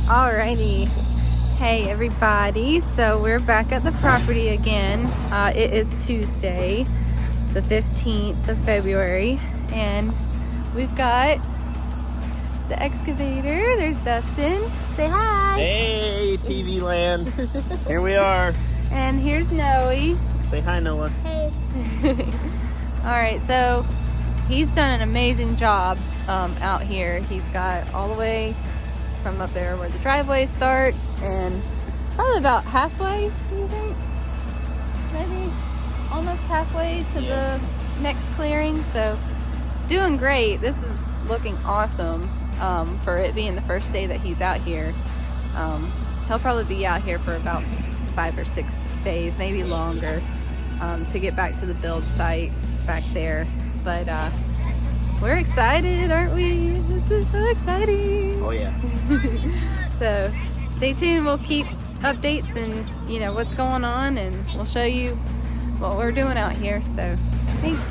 Alrighty. Hey everybody, so we're back at the property again. It is Tuesday, the 15th of February, and we've got the excavator. There's Dustin. Say hi. Hey, TV land. Here we are. And here's Noe. Say hi, Noah. Hey. Alright, so he's done an amazing job out here. He's got all the way from up there where the driveway starts and probably about halfway, do you think? Maybe almost halfway to the next clearing. So doing great. This is looking awesome for it being the first day that he's out here. He'll probably be out here for about 5 or 6 days, maybe longer, to get back to the build site back there. But we're excited, aren't we? This is so exciting. Oh yeah. So stay tuned. We'll keep updates and what's going on, and we'll show you what we're doing out here. So thanks.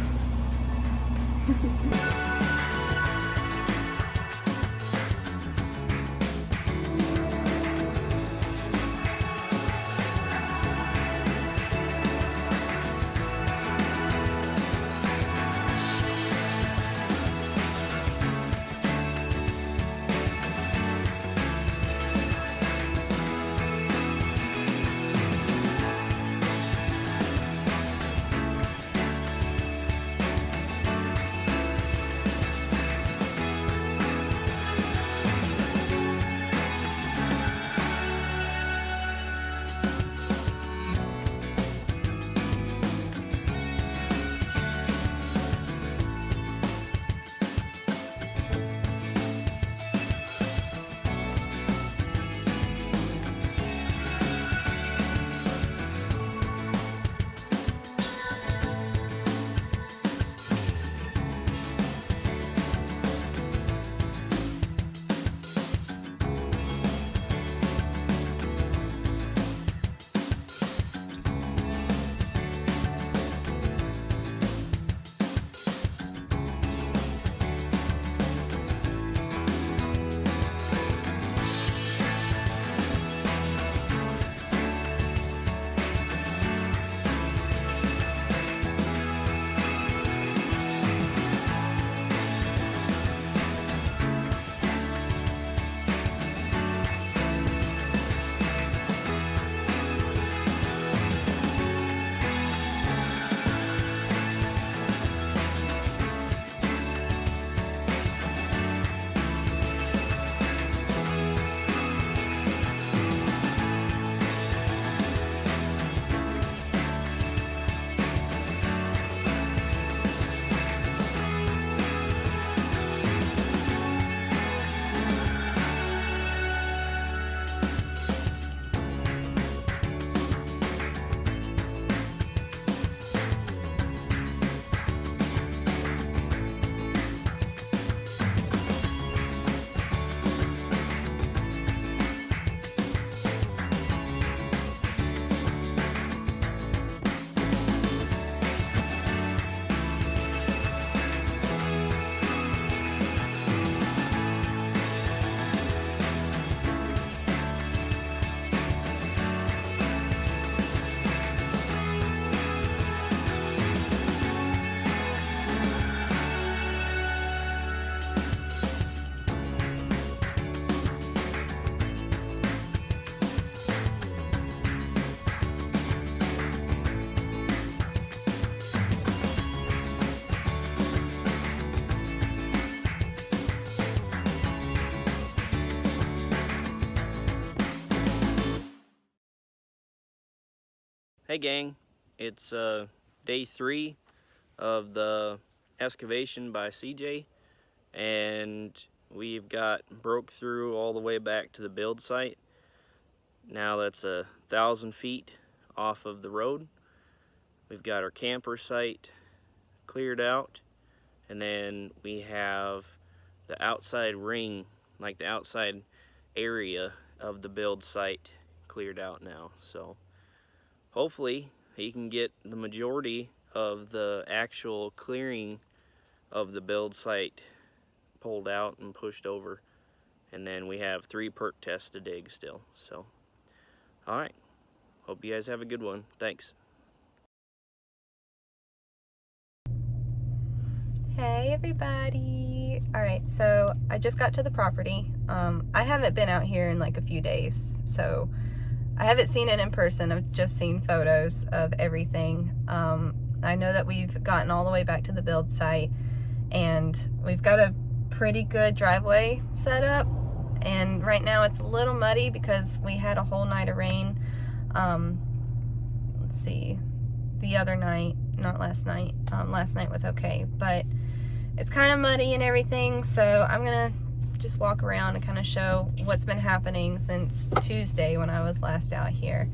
Hey gang, it's day 3 of the excavation by CJ, and we've got broke through all the way back to the build site. Now that's 1,000 feet off of the road. We've got our camper site cleared out, and then we have the outside ring, like the outside area of the build site cleared out now. So hopefully he can get the majority of the actual clearing of the build site pulled out and pushed over, and then we have 3 perk tests to dig still. So, all right. Hope you guys have a good one. Thanks. Hey everybody! Alright, so I just got to the property. I haven't been out here in like a few days, so I haven't seen it in person. I've just seen photos of everything. I know that we've gotten all the way back to the build site, and we've got a pretty good driveway set up, and right now it's a little muddy because we had a whole night of rain. Let's see, the other night, not last night. Last night was okay, but it's kind of muddy and everything, so I'm gonna just walk around and kind of show what's been happening since Tuesday when I was last out here,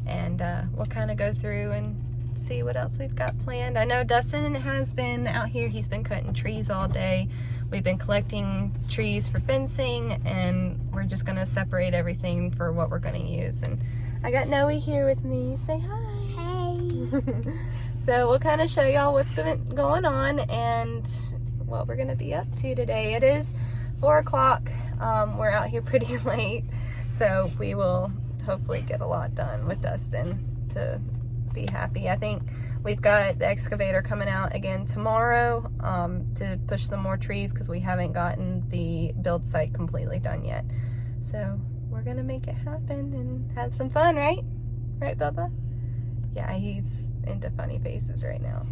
and we'll kind of go through and see what else we've got planned. I know Dustin has been out here. He's been cutting trees all day. We've been collecting trees for fencing, and we're just gonna separate everything for what we're gonna use. And I got Noe here with me. Say hi. Hey. So we'll kind of show y'all what's going on and what we're gonna be up to today. It is 4 o'clock. We're out here pretty late, so we will hopefully get a lot done with Dustin to be happy. I think we've got the excavator coming out again tomorrow to push some more trees because we haven't gotten the build site completely done yet. So we're gonna make it happen and have some fun, right? Right, Bubba? Yeah, he's into funny faces right now.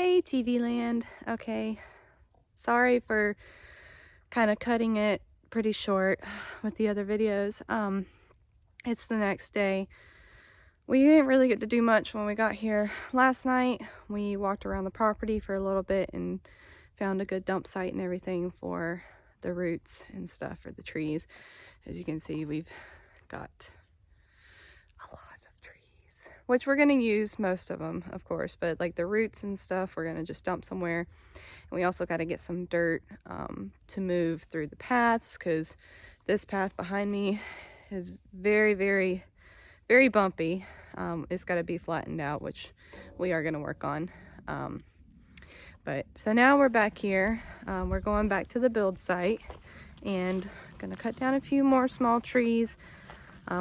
Hey TV land. Okay, sorry for kind of cutting it pretty short with the other videos. It's the next day. We didn't really get to do much when we got here last night. We walked around the property for a little bit and found a good dump site and everything for the roots and stuff for the trees. As you can see, we've got a lot of trees, which we're going to use most of them, of course, but like the roots and stuff, we're going to just dump somewhere. And we also got to get some dirt to move through the paths, because this path behind me is very, very, very bumpy. It's got to be flattened out, which we are going to work on. But so now we're back here. We're going back to the build site and going to cut down a few more small trees.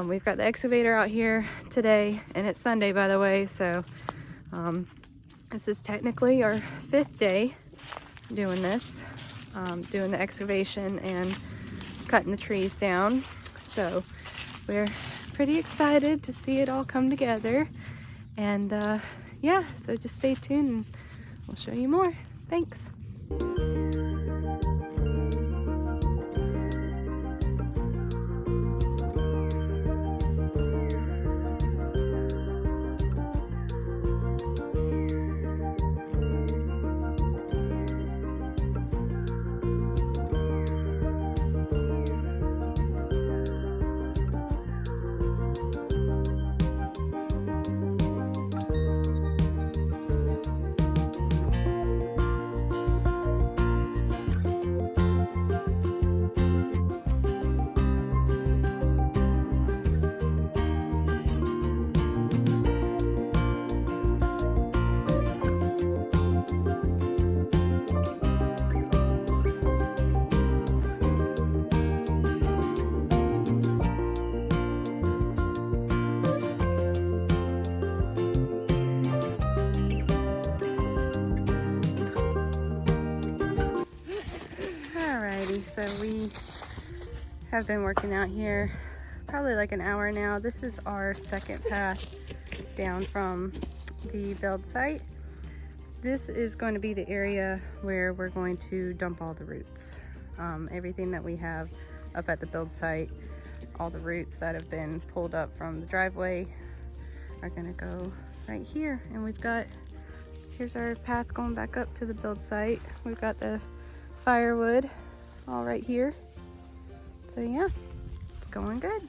We've got the excavator out here today, and it's Sunday, by the way, so this is technically our 5th day doing this, doing the excavation and cutting the trees down. So we're pretty excited to see it all come together. And yeah, so just stay tuned and we'll show you more. Thanks. So we have been working out here probably like an hour now. This is our second path down from the build site. This is going to be the area where we're going to dump all the roots. Everything that we have up at the build site, all the roots that have been pulled up from the driveway are gonna go right here. And here's our path going back up to the build site. We've got the firewood all right here. So yeah, it's going good.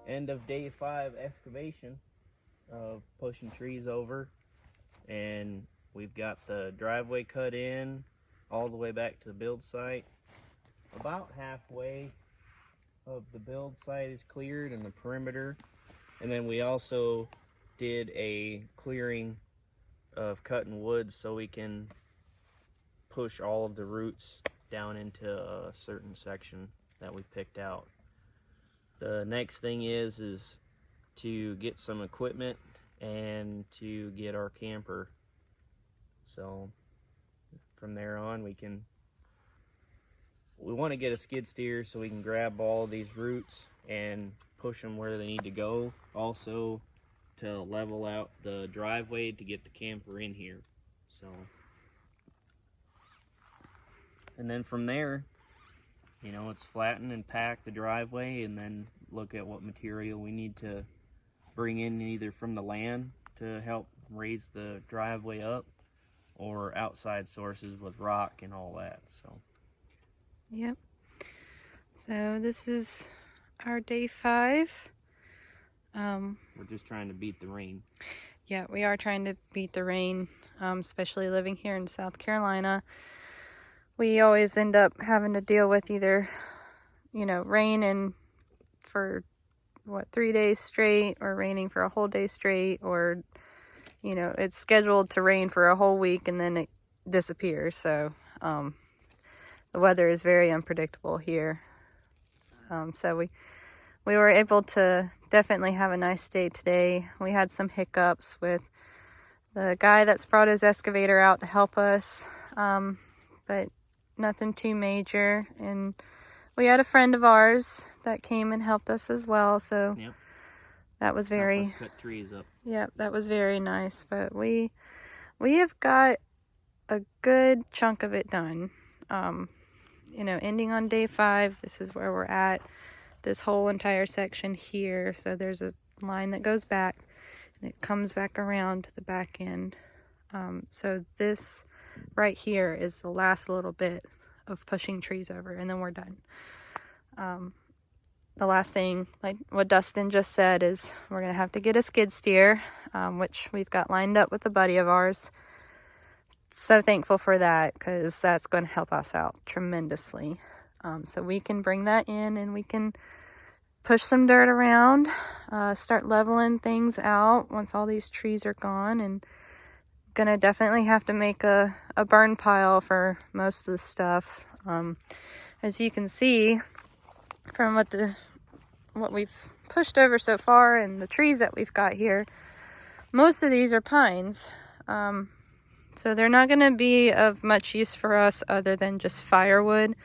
End of day 5 excavation. of pushing trees over, and we've got the driveway cut in all the way back to the build site. About halfway of the build site is cleared and the perimeter, and then we also did a clearing of cutting wood so we can push all of the roots down into a certain section that we picked out. The next thing is to get some equipment and to get our camper. So from there on we want to get a skid steer so we can grab all of these roots and push them where they need to go. Also to level out the driveway to get the camper in here. So, and then from there, you know, it's flatten and pack the driveway, and then look at what material we need to bring in either from the land to help raise the driveway up, or outside sources with rock and all that. So Yep. So this is our day 5. We're just trying to beat the rain. Yeah, we are trying to beat the rain, especially living here in South Carolina. We always end up having to deal with either, you know, rain and for 3 days straight, or raining for a whole day straight, or, you know, it's scheduled to rain for a whole week and then it disappears. So the weather is very unpredictable here. So we were able to definitely have a nice day today. We had some hiccups with the guy that's brought his excavator out to help us, but nothing too major. And we had a friend of ours that came and helped us as well, so Yep. that was very, help us cut trees up. Yep, that was very nice. But we have got a good chunk of it done. You know, ending on day 5, this is where we're at. This whole entire section here. So there's a line that goes back and it comes back around to the back end. So this right here is the last little bit of pushing trees over, and then we're done. The last thing, like what Dustin just said, is we're going to have to get a skid steer, which we've got lined up with a buddy of ours. So thankful for that, because that's going to help us out tremendously. So we can bring that in and we can push some dirt around, start leveling things out once all these trees are gone, and gonna definitely have to make a burn pile for most of the stuff. As you can see from what we've pushed over so far and the trees that we've got here, most of these are pines. So they're not going to be of much use for us other than just firewood,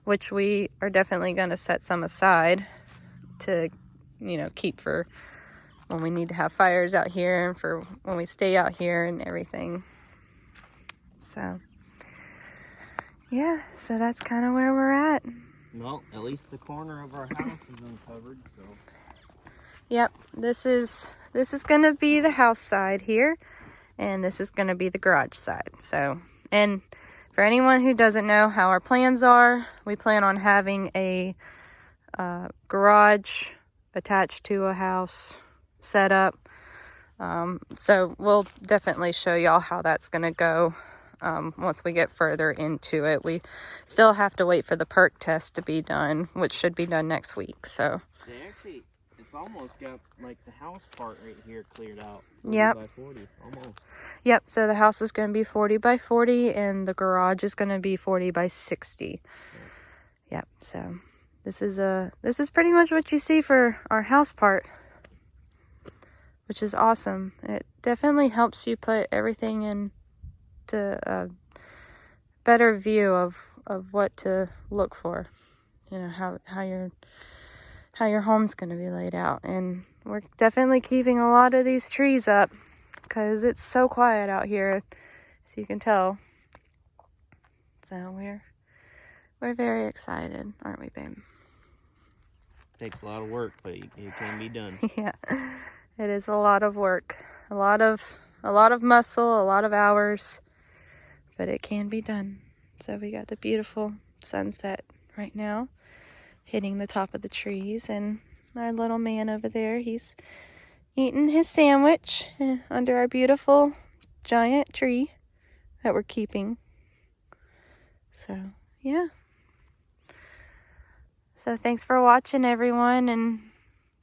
which we are definitely going to set some aside to, you know, keep for when we need to have fires out here and for when we stay out here and everything. So, yeah, so that's kind of where we're at. Well, at least the corner of our house is uncovered, so. Yep, this is going to be the house side here. And this is going to be the garage side. So, and for anyone who doesn't know how our plans are, we plan on having a garage attached to a house set up. So we'll definitely show y'all how that's going to go once we get further into it. We still have to wait for the perk test to be done, which should be done next week. So It's almost got like the house part right here cleared out. 40 yep. by 40, almost. Yep, so the house is going to be 40 by 40 and the garage is going to be 40 by 60. Yep, so this is pretty much what you see for our house part, which is awesome. It definitely helps you put everything into a better view of what to look for. You know, how your home's going to be laid out. And we're definitely keeping a lot of these trees up because it's so quiet out here, as you can tell. So we're very excited, aren't we, babe? Takes a lot of work, but it can be done. Yeah, it is a lot of work, a lot of muscle, a lot of hours, but it can be done. So we got the beautiful sunset right now hitting the top of the trees, and our little man over there, he's, eating his sandwich under our beautiful giant tree that we're keeping. So, yeah. So thanks for watching, everyone, and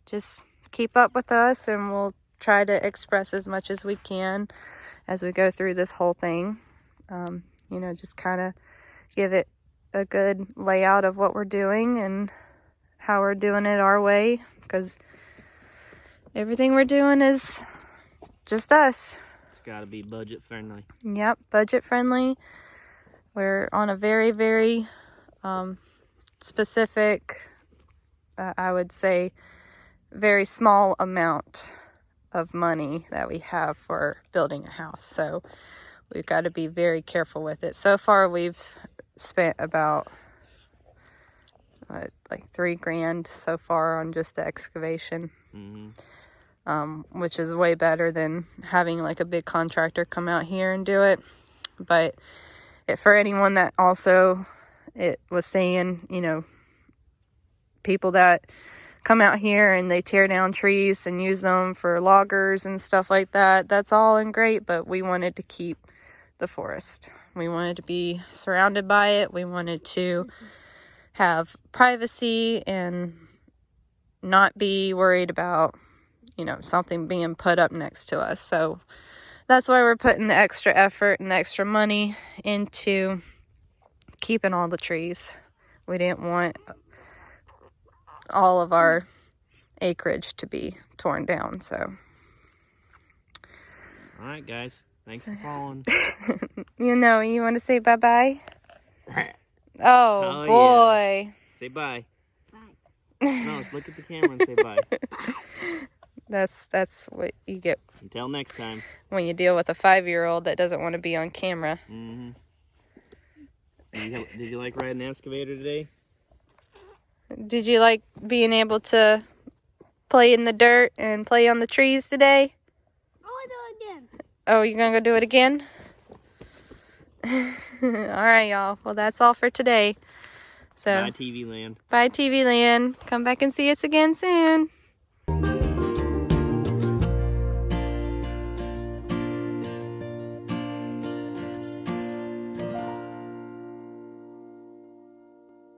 just keep up with us, and we'll try to express as much as we can as we go through this whole thing. You know, just kind of give it a good layout of what we're doing and how we're doing it our way, because everything we're doing is just us. It's got to be budget friendly. Yep, budget friendly. We're on a very, very specific, I would say, very small amount of money that we have for building a house. So we've got to be very careful with it. So far, we've spent about like $3,000 so far on just the excavation. Which is way better than having like a big contractor come out here and do it. But for anyone that also, it was saying, you know, people that come out here and they tear down trees and use them for loggers and stuff like that, that's all and great, but we wanted to keep the forest. We wanted to be surrounded by it. We wanted to have privacy and not be worried about, you know, something being put up next to us. So that's why we're putting the extra effort and the extra money into keeping all the trees. We didn't want all of our acreage to be torn down. So, all right, guys. Thanks for following. You know, you want to say bye-bye? Oh, boy. Yeah. Say bye. No, look at the camera and say bye. That's what you get. Until next time. When you deal with a 5-year-old that doesn't want to be on camera. Did you like riding the excavator today? Did you like being able to play in the dirt and play on the trees today? I want to do it again. Oh, you're going to go do it again? All right, y'all. Well, that's all for today. So, Bye, TV Land. Bye, TV Land. Come back and see us again soon.